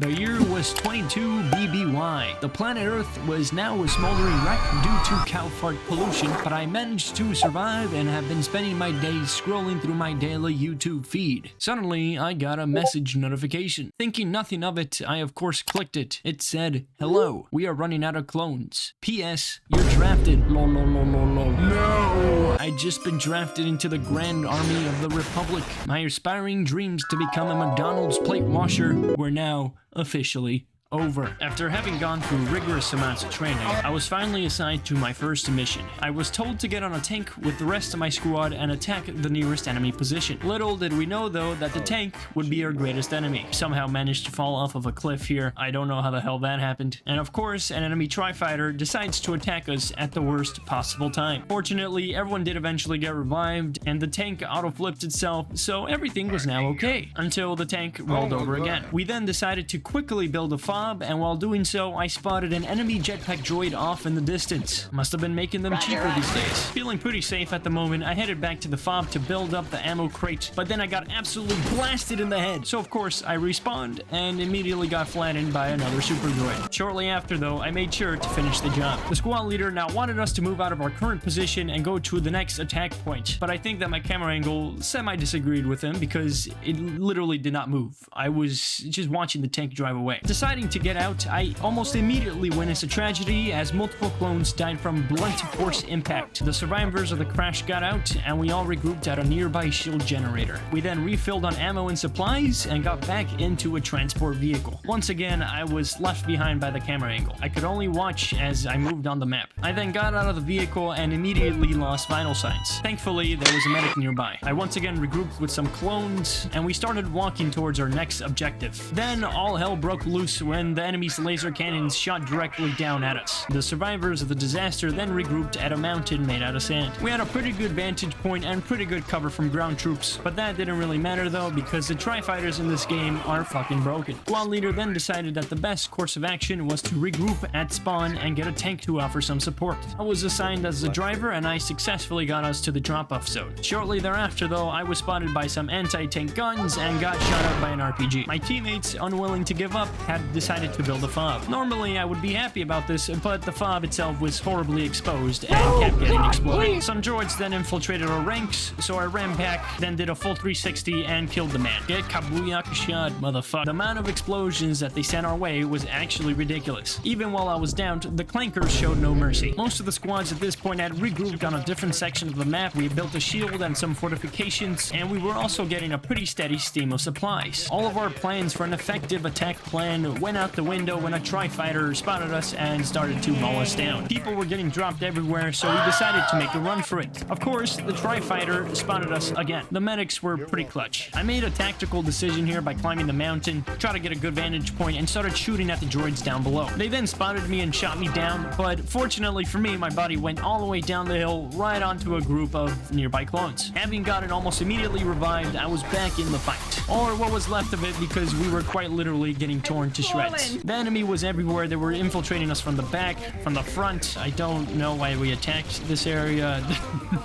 The year was 22 BBY. The planet Earth was now a smoldering wreck due to cow fart pollution, but I managed to survive and have been spending my days scrolling through my daily YouTube feed. Suddenly, I got a message notification. Thinking nothing of it, I of course clicked it. It said, "Hello, we are running out of clones. P.S. You're drafted." Lol. No! I'd just been drafted into the Grand Army of the Republic. My aspiring dreams to become a McDonald's plate washer were now officially over. After having gone through rigorous amounts of training, I was finally assigned to my first mission. I was told to get on a tank with the rest of my squad and attack the nearest enemy position. Little did we know though that the tank would be our greatest enemy. Somehow managed to fall off of a cliff here. I don't know how the hell that happened. And of course, an enemy tri-fighter decides to attack us at the worst possible time. Fortunately, everyone did eventually get revived and the tank auto-flipped itself, so everything was now okay. Until the tank rolled over again. We then decided to quickly build a fob, and while doing so, I spotted an enemy jetpack droid off in the distance. Must have been making them cheaper these days. Feeling pretty safe at the moment, I headed back to the fob to build up the ammo crate, but then I got absolutely blasted in the head. So of course, I respawned and immediately got flattened by another super droid. Shortly after though, I made sure to finish the job. The squad leader now wanted us to move out of our current position and go to the next attack point, but I think that my camera angle semi-disagreed with him because it literally did not move. I was just watching the tank drive away. Deciding to get out, I almost immediately witnessed a tragedy as multiple clones died from blunt force impact. The survivors of the crash got out and we all regrouped at a nearby shield generator. We then refilled on ammo and supplies and got back into a transport vehicle. Once again, I was left behind by the camera angle. I could only watch as I moved on the map. I then got out of the vehicle and immediately lost vital signs. Thankfully, there was a medic nearby. I once again regrouped with some clones and we started walking towards our next objective. Then all hell broke loose when the enemy's laser cannons shot directly down at us. The survivors of the disaster then regrouped at a mountain made out of sand. We had a pretty good vantage point and pretty good cover from ground troops, but that didn't really matter though because the tri-fighters in this game are fucking broken. Squad leader then decided that the best course of action was to regroup at spawn and get a tank to offer some support. I was assigned as the driver and I successfully got us to the drop-off zone. Shortly thereafter though, I was spotted by some anti-tank guns and got shot up by an RPG. My teammates, unwilling to give up, had decided to build a fob. Normally I would be happy about this, but the fob itself was horribly exposed and kept getting exploded. Some droids then infiltrated our ranks, so I ran back, then did a full 360 and killed the man. Get kabooyak shot, motherfucker. The amount of explosions that they sent our way was actually ridiculous. Even while I was downed, the clankers showed no mercy. Most of the squads at this point had regrouped on a different section of the map. We built a shield and some fortifications, and we were also getting a pretty steady stream of supplies. All of our plans for an effective attack plan went out the window when a tri-fighter spotted us and started to mow us down. People were getting dropped everywhere, so we decided to make a run for it. Of course, the tri-fighter spotted us again. The medics were pretty clutch. I made a tactical decision here by climbing the mountain, tried to get a good vantage point, and started shooting at the droids down below. They then spotted me and shot me down, but fortunately for me, my body went all the way down the hill right onto a group of nearby clones. Having gotten almost immediately revived, I was back in the fight. Or what was left of it, because we were quite literally getting torn to shreds. The enemy was everywhere. They were infiltrating us from the back, from the front. I don't know why we attacked this area.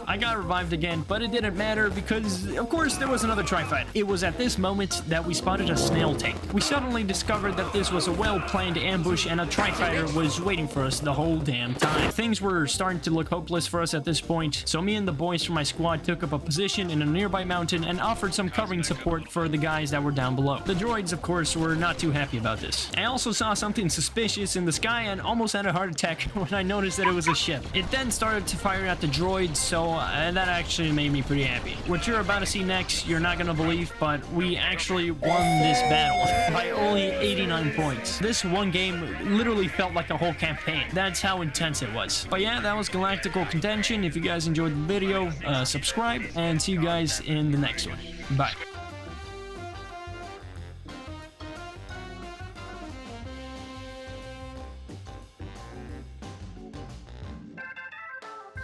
I got revived again, but it didn't matter because, of course, there was another tri-fighter. It was at this moment that we spotted a snail tank. We suddenly discovered that this was a well-planned ambush and a tri-fighter was waiting for us the whole damn time. Things were starting to look hopeless for us at this point, so me and the boys from my squad took up a position in a nearby mountain and offered some covering support for the guys that were down below. The droids, of course, were not too happy about this. I also saw something suspicious in the sky and almost had a heart attack when I noticed that it was a ship. It then started to fire at the droids, so that actually made me pretty happy. What you're about to see next, you're not gonna believe, but we actually won this battle by only 89 points. This one game literally felt like a whole campaign. That's how intense it was. But yeah, that was Galactic Contention. If you guys enjoyed the video, subscribe, and see you guys in the next one. Bye.